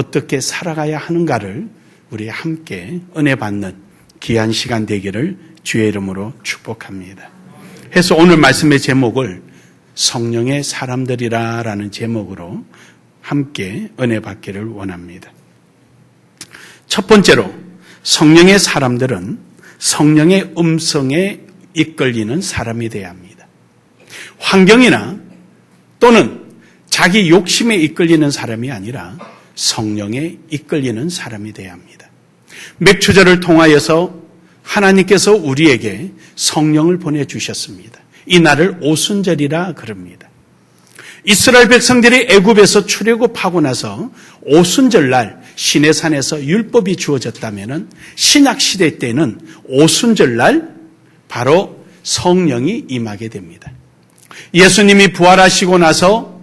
어떻게 살아가야 하는가를 우리 함께 은혜 받는 귀한 시간 되기를 주의 이름으로 축복합니다. 해서 오늘 말씀의 제목을 성령의 사람들이라는 제목으로 함께 은혜 받기를 원합니다. 첫 번째로 성령의 사람들은 성령의 음성에 이끌리는 사람이 되어야 합니다. 환경이나 또는 자기 욕심에 이끌리는 사람이 아니라 성령에 이끌리는 사람이 되어야 합니다. 맥추절을 통하여서 하나님께서 우리에게 성령을 보내주셨습니다. 이 날을 오순절이라 그럽니다. 이스라엘 백성들이 애굽에서 출애굽하고 나서 오순절날 시내산에서 율법이 주어졌다면 신약시대 때는 오순절날 바로 성령이 임하게 됩니다. 예수님이 부활하시고 나서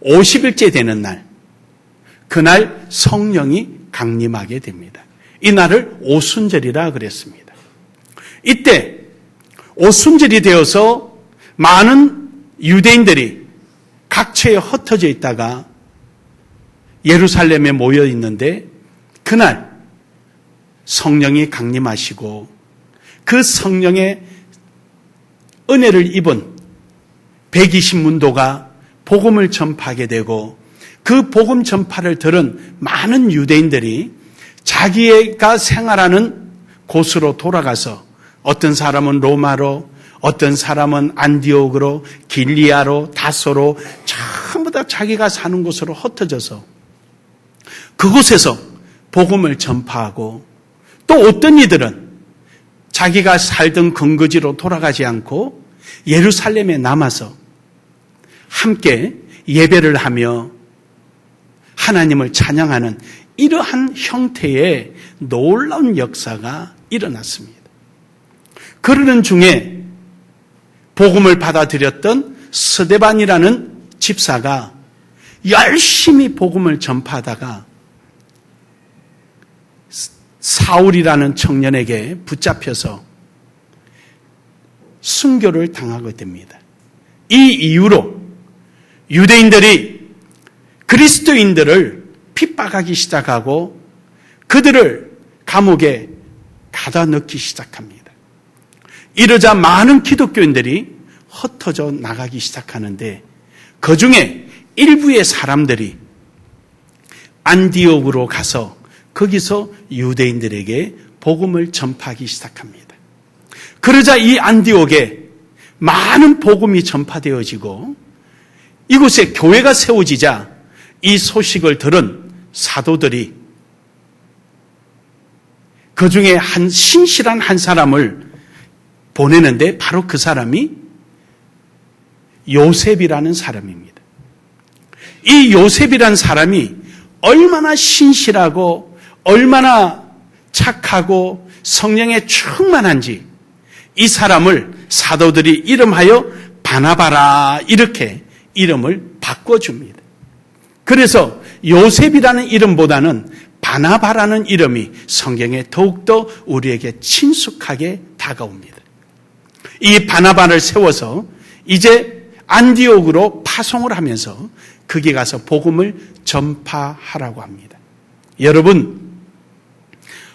50일째 되는 날, 그날 성령이 강림하게 됩니다. 이 날을 오순절이라 그랬습니다. 이때 오순절이 되어서 많은 유대인들이 각처에 흩어져 있다가 예루살렘에 모여 있는데 그날 성령이 강림하시고 그 성령의 은혜를 입은 120문도가 복음을 전파하게 되고 그 복음 전파를 들은 많은 유대인들이 자기가 생활하는 곳으로 돌아가서 어떤 사람은 로마로, 어떤 사람은 안디옥으로, 길리아로, 다소로 전부 다 자기가 사는 곳으로 흩어져서 그곳에서 복음을 전파하고 또 어떤 이들은 자기가 살던 근거지로 돌아가지 않고 예루살렘에 남아서 함께 예배를 하며 하나님을 찬양하는 이러한 형태의 놀라운 역사가 일어났습니다. 그러는 중에 복음을 받아들였던 스데반이라는 집사가 열심히 복음을 전파하다가 사울이라는 청년에게 붙잡혀서 순교를 당하게 됩니다. 이 이후로 유대인들이 그리스도인들을 핍박하기 시작하고 그들을 감옥에 가다 넣기 시작합니다. 이러자 많은 기독교인들이 흩어져 나가기 시작하는데 그중에 일부의 사람들이 안디옥으로 가서 거기서 유대인들에게 복음을 전파하기 시작합니다. 그러자 이 안디옥에 많은 복음이 전파되어지고 이곳에 교회가 세워지자 이 소식을 들은 사도들이 그중에 한 신실한 한 사람을 보내는데 바로 그 사람이 요셉이라는 사람입니다. 이 요셉이라는 사람이 얼마나 신실하고 얼마나 착하고 성령에 충만한지 이 사람을 사도들이 이름하여 바나바라 이렇게 이름을 바꿔줍니다. 그래서 요셉이라는 이름보다는 바나바라는 이름이 성경에 더욱더 우리에게 친숙하게 다가옵니다. 이 바나바를 세워서 이제 안디옥으로 파송을 하면서 거기 가서 복음을 전파하라고 합니다. 여러분,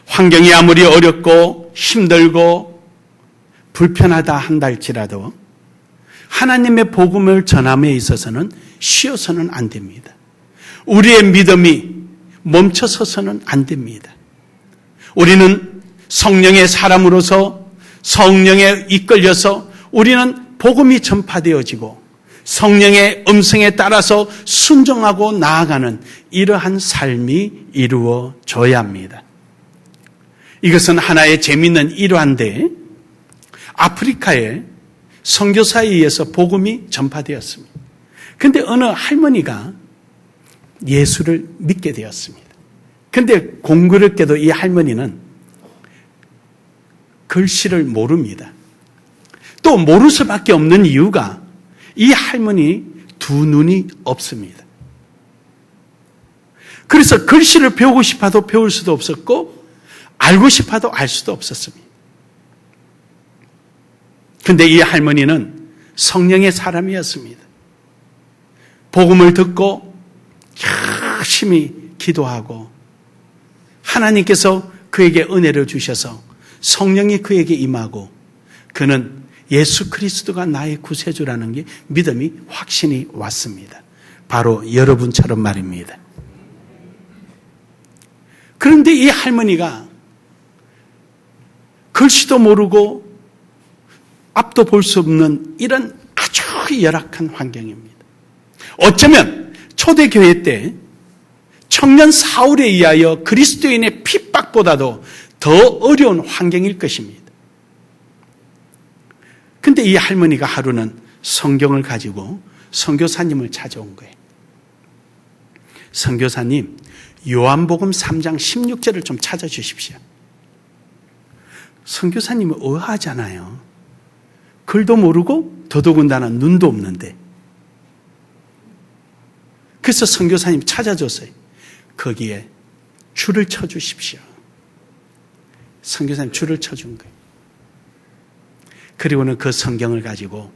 환경이 아무리 어렵고 힘들고 불편하다 한다 할지라도 하나님의 복음을 전함에 있어서는 쉬어서는 안 됩니다. 우리의 믿음이 멈춰서서는 안 됩니다. 우리는 성령의 사람으로서 성령에 이끌려서 우리는 복음이 전파되어지고 성령의 음성에 따라서 순종하고 나아가는 이러한 삶이 이루어져야 합니다. 이것은 하나의 재미있는 일화인데 아프리카에 선교사에 의해서 복음이 전파되었습니다. 그런데 어느 할머니가 예수를 믿게 되었습니다. 그런데 공교롭게도 이 할머니는 글씨를 모릅니다. 또 모를 수밖에 없는 이유가 이 할머니 두 눈이 없습니다. 그래서 글씨를 배우고 싶어도 배울 수도 없었고 알고 싶어도 알 수도 없었습니다. 그런데 이 할머니는 성령의 사람이었습니다. 복음을 듣고 열심히 기도하고 하나님께서 그에게 은혜를 주셔서 성령이 그에게 임하고 그는 예수 그리스도가 나의 구세주라는 게 믿음이 확신이 왔습니다. 바로 여러분처럼 말입니다. 그런데 이 할머니가 글씨도 모르고 앞도 볼 수 없는 이런 아주 열악한 환경입니다. 어쩌면 초대교회 때 청년 사울에 의하여 그리스도인의 핍박보다도 더 어려운 환경일 것입니다. 근데 이 할머니가 하루는 성경을 가지고 선교사님을 찾아온 거예요. 선교사님, 요한복음 3장 16절을 좀 찾아주십시오. 선교사님은 의아하잖아요. 글도 모르고 더더군다나 눈도 없는데. 그래서 선교사님 찾아줬어요. 거기에 줄을 쳐주십시오. 선교사님 줄을 쳐준 거예요. 그리고는 그 성경을 가지고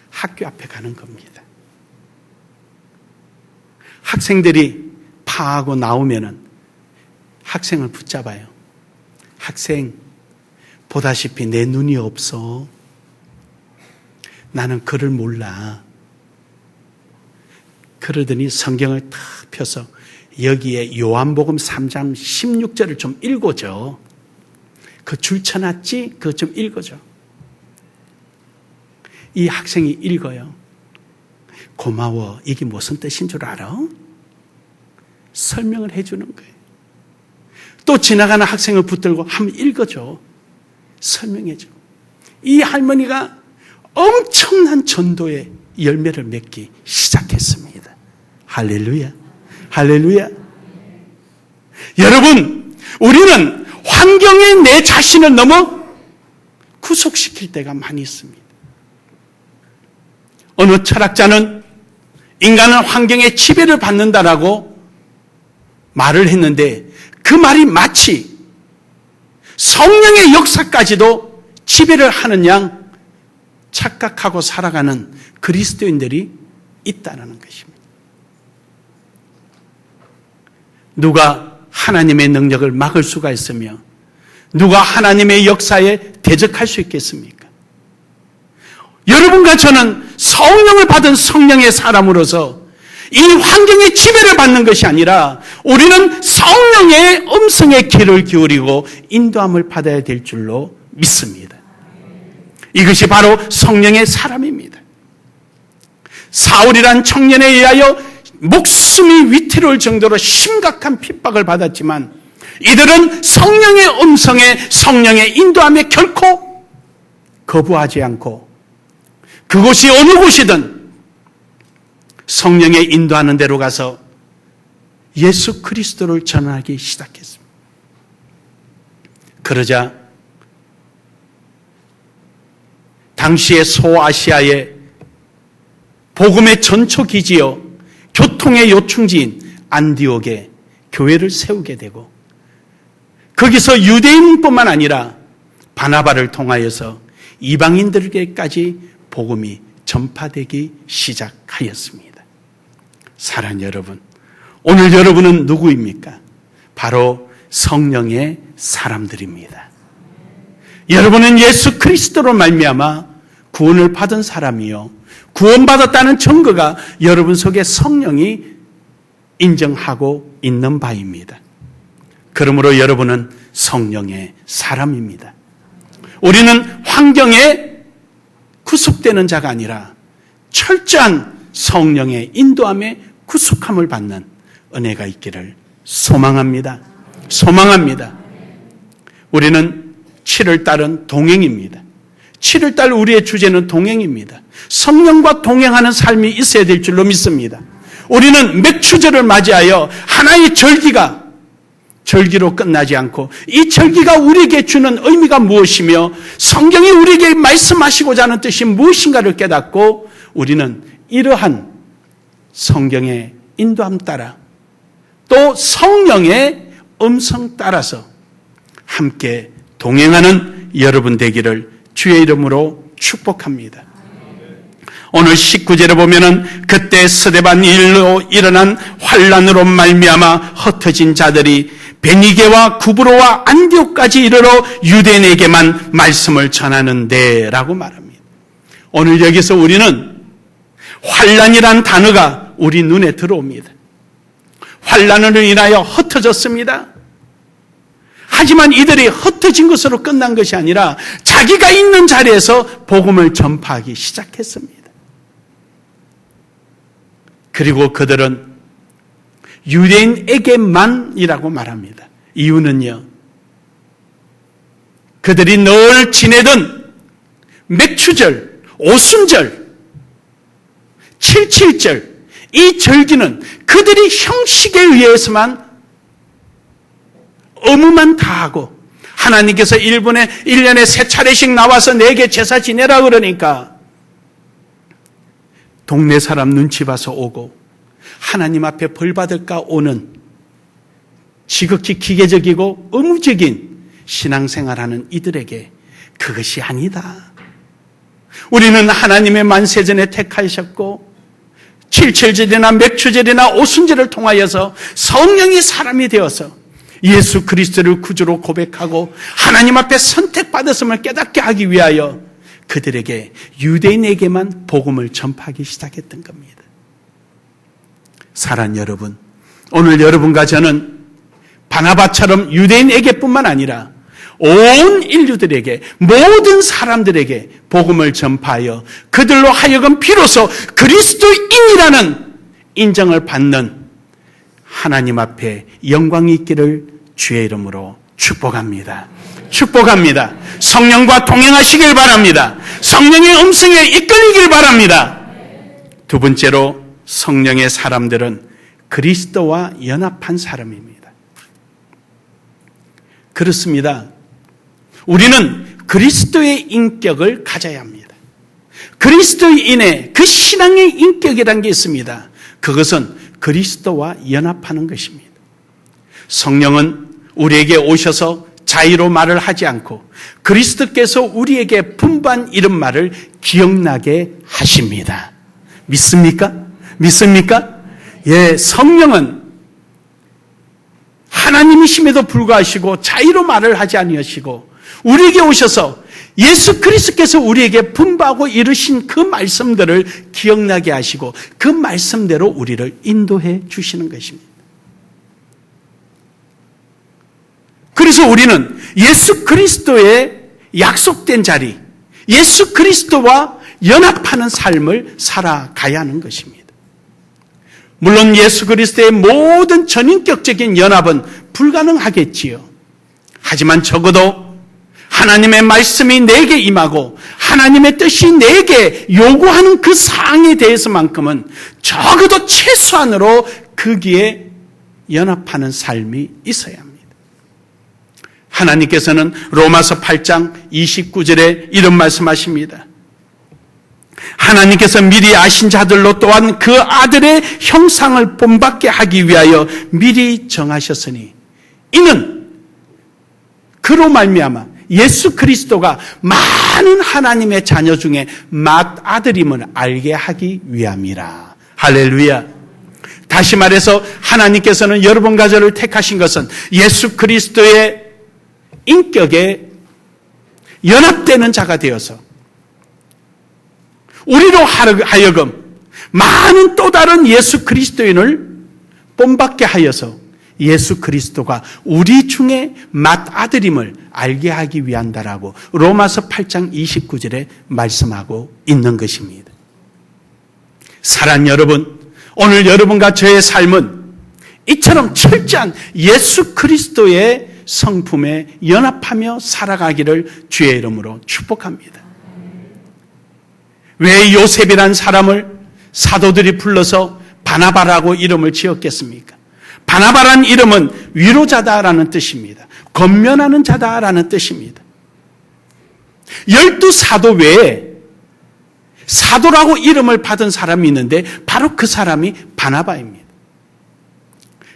학교 앞에 가는 겁니다. 학생들이 파하고 나오면은 학생을 붙잡아요. 학생, 보다시피 내 눈이 없어. 나는 글을 몰라. 그러더니 성경을 탁 펴서 여기에 요한복음 3장 16절을 좀 읽어줘. 그 줄 쳐놨지? 그거 좀 읽어줘. 이 학생이 읽어요. 고마워. 이게 무슨 뜻인 줄 알아? 설명을 해주는 거예요. 또 지나가는 학생을 붙들고 한번 읽어줘. 설명해줘. 이 할머니가 엄청난 전도의 열매를 맺기 시작했습니다. 할렐루야. 할렐루야. 여러분, 우리는 환경에 내 자신을 너무 구속시킬 때가 많이 있습니다. 어느 철학자는 인간은 환경에 지배를 받는다라고 말을 했는데 그 말이 마치 성령의 역사까지도 지배를 하는 양 착각하고 살아가는 그리스도인들이 있다는 것입니다. 누가 하나님의 능력을 막을 수가 있으며 누가 하나님의 역사에 대적할 수 있겠습니까? 여러분과 저는 성령을 받은 성령의 사람으로서 이 환경의 지배를 받는 것이 아니라 우리는 성령의 음성에 귀를 기울이고 인도함을 받아야 될 줄로 믿습니다. 이것이 바로 성령의 사람입니다. 사울이란 청년에 의하여 목숨이 위태로울 정도로 심각한 핍박을 받았지만 이들은 성령의 음성에 성령의 인도함에 결코 거부하지 않고 그곳이 어느 곳이든 성령의 인도하는 대로 가서 예수 그리스도를 전하기 시작했습니다. 그러자 당시의 소아시아의 복음의 전초기지요 교통의 요충지인 안디옥에 교회를 세우게 되고 거기서 유대인뿐만 아니라 바나바를 통하여서 이방인들에게까지 복음이 전파되기 시작하였습니다. 사랑하는 여러분, 오늘 여러분은 누구입니까? 바로 성령의 사람들입니다. 여러분은 예수 그리스도로 말미암아 구원을 받은 사람이요 구원받았다는 증거가 여러분 속에 성령이 인정하고 있는 바입니다. 그러므로 여러분은 성령의 사람입니다. 우리는 환경에 구속되는 자가 아니라 철저한 성령의 인도함에 구속함을 받는 은혜가 있기를 소망합니다. 소망합니다. 우리는 7월달은 동행입니다. 7월달 우리의 주제는 동행입니다. 성령과 동행하는 삶이 있어야 될 줄로 믿습니다. 우리는 맥추절을 맞이하여 하나의 절기로 끝나지 않고 이 절기가 우리에게 주는 의미가 무엇이며 성경이 우리에게 말씀하시고자 하는 뜻이 무엇인가를 깨닫고 우리는 이러한 성경의 인도함 따라 또 성령의 음성 따라서 함께 동행하는 여러분 되기를 주의 이름으로 축복합니다. 오늘 19절에 보면은 그때 스데반 일로 일어난 환란으로 말미암아 흩어진 자들이 베니게와 구브로와 안디옥까지 이르러 유대인에게만 말씀을 전하는데 라고 말합니다. 오늘 여기서 우리는 환란이란 단어가 우리 눈에 들어옵니다. 환란으로 인하여 흩어졌습니다. 하지만 이들이 흩어진 것으로 끝난 것이 아니라 자기가 있는 자리에서 복음을 전파하기 시작했습니다. 그리고 그들은 유대인에게만이라고 말합니다. 이유는요, 그들이 늘 지내던 맥추절, 오순절, 77절, 이 절기는 그들이 형식에 의해서만 의무만 다하고, 하나님께서 1년에 3차례씩 나와서 내게 제사 지내라 그러니까 동네 사람 눈치 봐서 오고 하나님 앞에 벌 받을까 오는 지극히 기계적이고 의무적인 신앙생활하는 이들에게 그것이 아니다. 우리는 하나님의 만세전에 택하셨고 77절이나 맥추절이나 오순절을 통하여서 성령이 사람이 되어서 예수 그리스도를 구주로 고백하고 하나님 앞에 선택받았음을 깨닫게 하기 위하여 그들에게, 유대인에게만 복음을 전파하기 시작했던 겁니다. 사랑하는 여러분, 오늘 여러분과 저는 바나바처럼 유대인에게뿐만 아니라 온 인류들에게, 모든 사람들에게 복음을 전파하여 그들로 하여금 비로소 그리스도인이라는 인정을 받는 하나님 앞에 영광이 있기를 주의 이름으로 축복합니다. 축복합니다. 성령과 동행하시길 바랍니다. 성령의 음성에 이끌리길 바랍니다. 두 번째로, 성령의 사람들은 그리스도와 연합한 사람입니다. 그렇습니다. 우리는 그리스도의 인격을 가져야 합니다. 그리스도인의 그 신앙의 인격이라는 게 있습니다. 그것은 그리스도와 연합하는 것입니다. 성령은 우리에게 오셔서 자의로 말을 하지 않고 그리스도께서 우리에게 분반 이런 말을 기억나게 하십니다. 믿습니까? 믿습니까? 예, 성령은 하나님이심에도 불구하시고 자의로 말을 하지 아니하시고 우리에게 오셔서 예수 그리스도께서 우리에게 분부하고 이르신 그 말씀들을 기억나게 하시고 그 말씀대로 우리를 인도해 주시는 것입니다. 그래서 우리는 예수 그리스도의 약속된 자리, 예수 그리스도와 연합하는 삶을 살아가야 하는 것입니다. 물론 예수 그리스도의 모든 전인격적인 연합은 불가능하겠지요. 하지만 적어도 하나님의 말씀이 내게 임하고 하나님의 뜻이 내게 요구하는 그 사항에 대해서만큼은 적어도 최소한으로 거기에 연합하는 삶이 있어야 합니다. 하나님께서는 로마서 8장 29절에 이런 말씀하십니다. 하나님께서 미리 아신 자들로 또한 그 아들의 형상을 본받게 하기 위하여 미리 정하셨으니 이는 그로 말미암아 예수 그리스도가 많은 하나님의 자녀 중에 맏아들임을 알게 하기 위함이라. 할렐루야. 다시 말해서 하나님께서는 여러분과 저를 택하신 것은 예수 그리스도의 인격에 연합되는 자가 되어서 우리로 하여금 많은 또 다른 예수 그리스도인을 본받게 하여서 예수 그리스도가 우리 중에 맏아들임을 알게 하기 위한다라고 로마서 8장 29절에 말씀하고 있는 것입니다. 사랑하는 여러분, 오늘 여러분과 저의 삶은 이처럼 철저한 예수 그리스도의 성품에 연합하며 살아가기를 주의 이름으로 축복합니다. 왜 요셉이란 사람을 사도들이 불러서 바나바라고 이름을 지었겠습니까? 바나바란 이름은 위로자다라는 뜻입니다. 권면하는 자다라는 뜻입니다. 12사도 외에 사도라고 이름을 받은 사람이 있는데 바로 그 사람이 바나바입니다.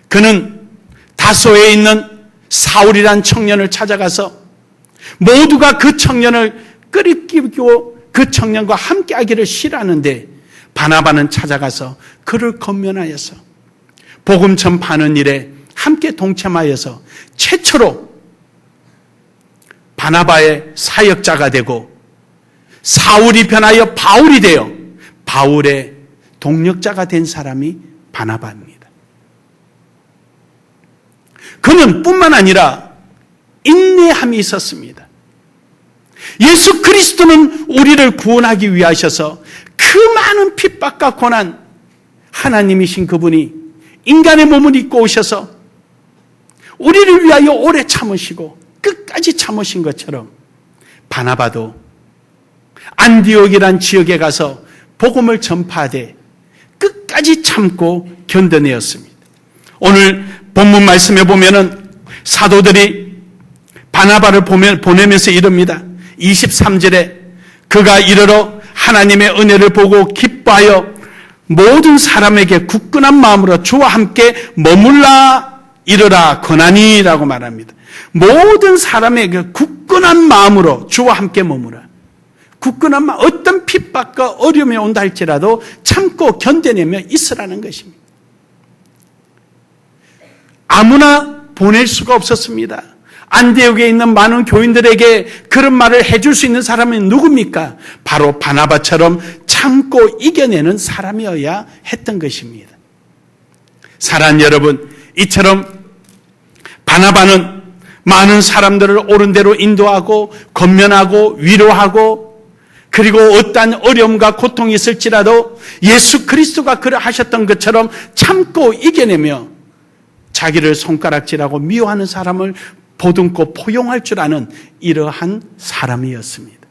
그는 다소에 있는 사울이란 청년을 찾아가서 모두가 그 청년을 끄리끼고 그 청년과 함께하기를 싫어하는데 바나바는 찾아가서 그를 권면하여서 복음 전파하는 일에 함께 동참하여서 최초로 바나바의 사역자가 되고 사울이 변하여 바울이 되어 바울의 동력자가 된 사람이 바나바입니다. 그는 뿐만 아니라 인내함이 있었습니다. 예수 그리스도는 우리를 구원하기 위하셔서 그 많은 핍박과 고난, 하나님이신 그분이 인간의 몸을 입고 오셔서 우리를 위하여 오래 참으시고 끝까지 참으신 것처럼 바나바도 안디옥이란 지역에 가서 복음을 전파하되 끝까지 참고 견뎌내었습니다. 오늘 본문 말씀에 보면은 사도들이 바나바를 보내면서 이럽니다. 23절에 그가 이르러 하나님의 은혜를 보고 기뻐하여 모든 사람에게 굳건한 마음으로 주와 함께 머물라 이르라 권하니라고 말합니다. 모든 사람에게 굳건한 마음으로 주와 함께 머무라. 굳건한 마음, 어떤 핍박과 어려움이 온다 할지라도 참고 견뎌내며 있으라는 것입니다. 아무나 보낼 수가 없었습니다. 안디옥에 있는 많은 교인들에게 그런 말을 해줄 수 있는 사람은 누굽니까? 바로 바나바처럼 참고 이겨내는 사람이어야 했던 것입니다. 사랑하는 여러분, 이처럼 바나바는 많은 사람들을 옳은 대로 인도하고 권면하고 위로하고 그리고 어떠한 어려움과 고통이 있을지라도 예수 그리스도가 그를 하셨던 것처럼 참고 이겨내며 자기를 손가락질하고 미워하는 사람을 보듬고 포용할 줄 아는 이러한 사람이었습니다.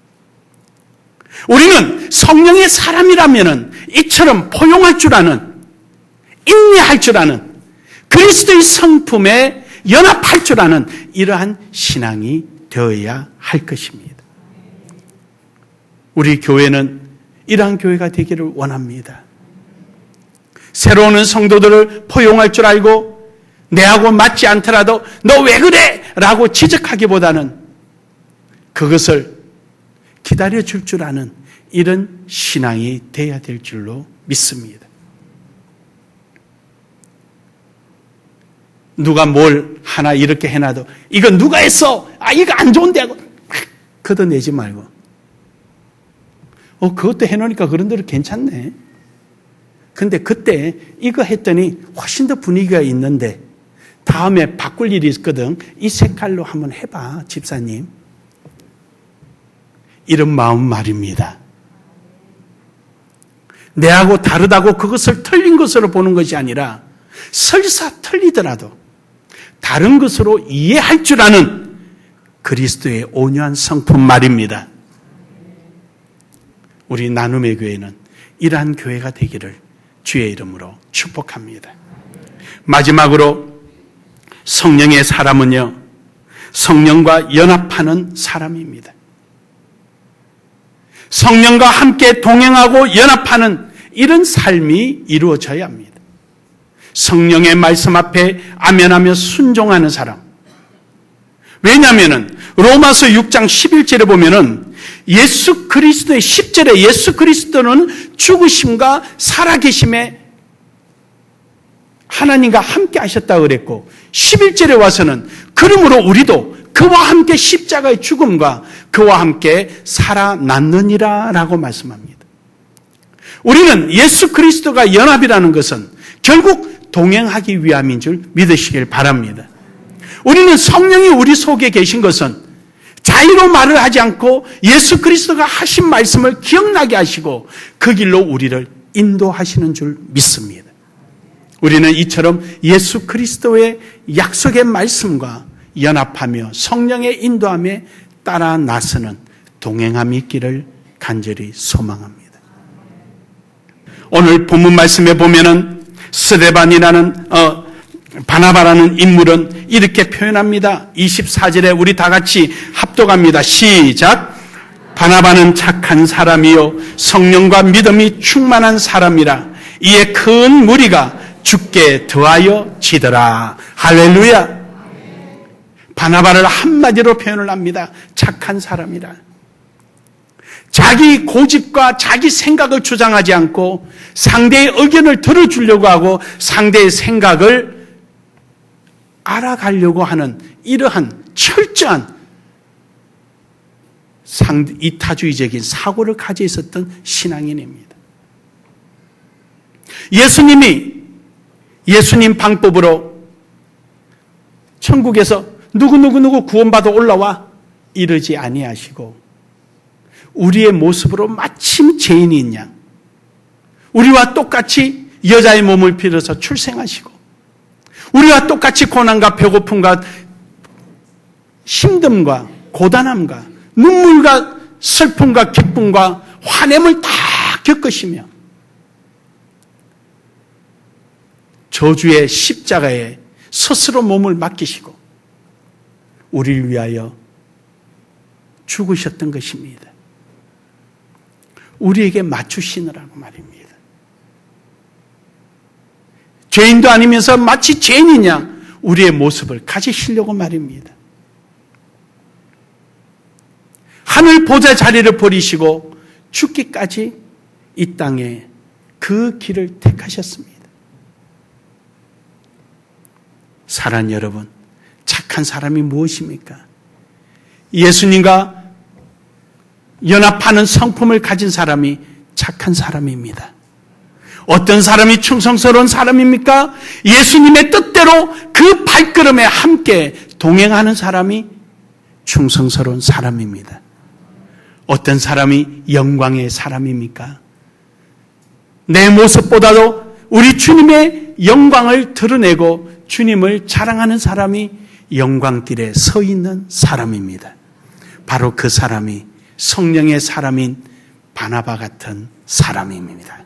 우리는 성령의 사람이라면 이처럼 포용할 줄 아는, 인내할 줄 아는, 그리스도의 성품에 연합할 줄 아는 이러한 신앙이 되어야 할 것입니다. 우리 교회는 이러한 교회가 되기를 원합니다. 새로 오는 성도들을 포용할 줄 알고 내하고 맞지 않더라도 너 왜 그래? 라고 지적하기보다는 그것을 기다려줄 줄 아는 이런 신앙이 되어야 될 줄로 믿습니다. 누가 뭘 하나 이렇게 해놔도 이거 누가 했어? 이거 안 좋은데 하고 걷어내지 말고 그것도 해놓으니까 그런 대로 괜찮네. 근데 그때 이거 했더니 훨씬 더 분위기가 있는데 다음에 바꿀 일이 있거든. 이 색깔로 한번 해봐, 집사님. 이런 마음 말입니다. 내하고 다르다고 그것을 틀린 것으로 보는 것이 아니라 설사 틀리더라도 다른 것으로 이해할 줄 아는 그리스도의 온유한 성품 말입니다. 우리 나눔의 교회는 이러한 교회가 되기를 주의 이름으로 축복합니다. 마지막으로 성령의 사람은요, 성령과 연합하는 사람입니다. 성령과 함께 동행하고 연합하는 이런 삶이 이루어져야 합니다. 성령의 말씀 앞에 아멘하며 순종하는 사람. 왜냐하면 로마서 6장 11절에 보면은 예수 그리스도의 10절에 예수 그리스도는 죽으심과 살아계심에 하나님과 함께 하셨다고 그랬고 11절에 와서는 그러므로 우리도 그와 함께 십자가의 죽음과 그와 함께 살아났느니라 라고 말씀합니다. 우리는 예수 그리스도가 연합이라는 것은 결국 동행하기 위함인 줄 믿으시길 바랍니다. 우리는 성령이 우리 속에 계신 것은 자의로 말을 하지 않고 예수 그리스도가 하신 말씀을 기억나게 하시고 그 길로 우리를 인도하시는 줄 믿습니다. 우리는 이처럼 예수 그리스도의 약속의 말씀과 연합하며 성령의 인도함에 따라 나서는 동행함이 있기를 간절히 소망합니다. 오늘 본문 말씀에 보면은 스데반이라는 바나바라는 인물은 이렇게 표현합니다. 24절에 우리 다 같이 합독합니다. 시작. 바나바는 착한 사람이요 성령과 믿음이 충만한 사람이라 이에 큰 무리가 주께 더하여 지더라. 할렐루야. 바나바를 한마디로 표현을 합니다. 착한 사람이라. 자기 고집과 자기 생각을 주장하지 않고 상대의 의견을 들어주려고 하고 상대의 생각을 알아가려고 하는 이러한 철저한 이타주의적인 사고를 가지고 있었던 신앙인입니다. 예수님 방법으로 천국에서 누구 구원받아 올라와 이러지 아니하시고 우리의 모습으로 마침 죄인인 양 우리와 똑같이 여자의 몸을 빌어서 출생하시고 우리와 똑같이 고난과 배고픔과 힘듦과 고단함과 눈물과 슬픔과 기쁨과 화냄을 다 겪으시며 저주의 십자가에 스스로 몸을 맡기시고 우리를 위하여 죽으셨던 것입니다. 우리에게 맞추시느라고 말입니다. 죄인도 아니면서 마치 죄인이냐 우리의 모습을 가지시려고 말입니다. 하늘 보좌 자리를 버리시고 죽기까지 이 땅에 그 길을 택하셨습니다. 사랑하는 여러분, 착한 사람이 무엇입니까? 예수님과 연합하는 성품을 가진 사람이 착한 사람입니다. 어떤 사람이 충성스러운 사람입니까? 예수님의 뜻대로 그 발걸음에 함께 동행하는 사람이 충성스러운 사람입니다. 어떤 사람이 영광의 사람입니까? 내 모습보다도 우리 주님의 영광을 드러내고 주님을 자랑하는 사람이 영광길에 서 있는 사람입니다. 바로 그 사람이 성령의 사람인 바나바 같은 사람입니다.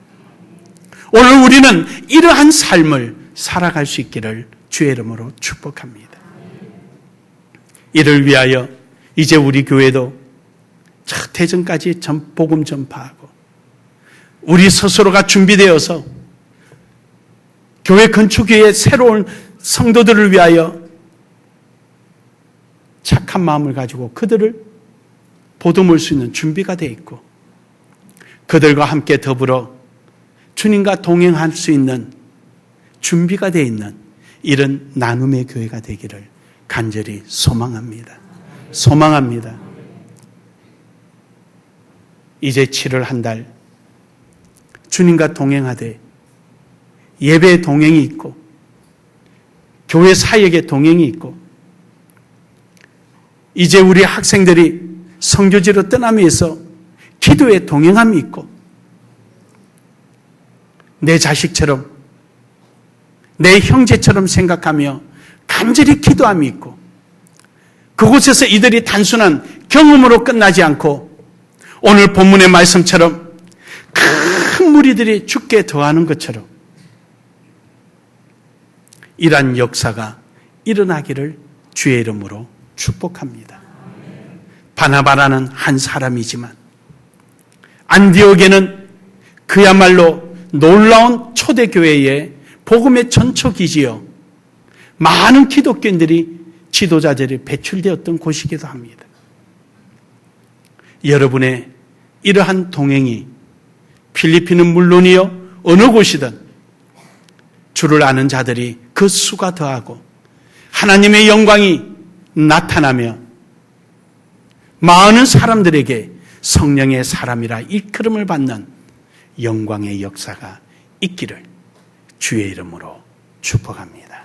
오늘 우리는 이러한 삶을 살아갈 수 있기를 주의 이름으로 축복합니다. 이를 위하여 이제 우리 교회도 대전까지 복음 전파하고 우리 스스로가 준비되어서 교회 건축위에 새로운 성도들을 위하여 착한 마음을 가지고 그들을 보듬을 수 있는 준비가 되어 있고 그들과 함께 더불어 주님과 동행할 수 있는 준비가 되어 있는 이런 나눔의 교회가 되기를 간절히 소망합니다. 이제 7월 한 달 주님과 동행하되 예배의 동행이 있고 교회 사역의 동행이 있고 이제 우리 학생들이 성교지로 떠나면서 기도의 동행함이 있고 내 자식처럼 내 형제처럼 생각하며 간절히 기도함이 있고 그곳에서 이들이 단순한 경험으로 끝나지 않고 오늘 본문의 말씀처럼 큰 무리들이 죽게 더하는 것처럼 이러한 역사가 일어나기를 주의 이름으로 축복합니다. 바나바라는 한 사람이지만 안디옥에는 그야말로 놀라운 초대교회의 복음의 전초기지요 많은 기독교인들이 지도자들이 배출되었던 곳이기도 합니다. 여러분의 이러한 동행이 필리핀은 물론이요 어느 곳이든 주를 아는 자들이 그 수가 더하고 하나님의 영광이 나타나며 많은 사람들에게 성령의 사람이라 일컬음을 받는 영광의 역사가 있기를 주의 이름으로 축복합니다.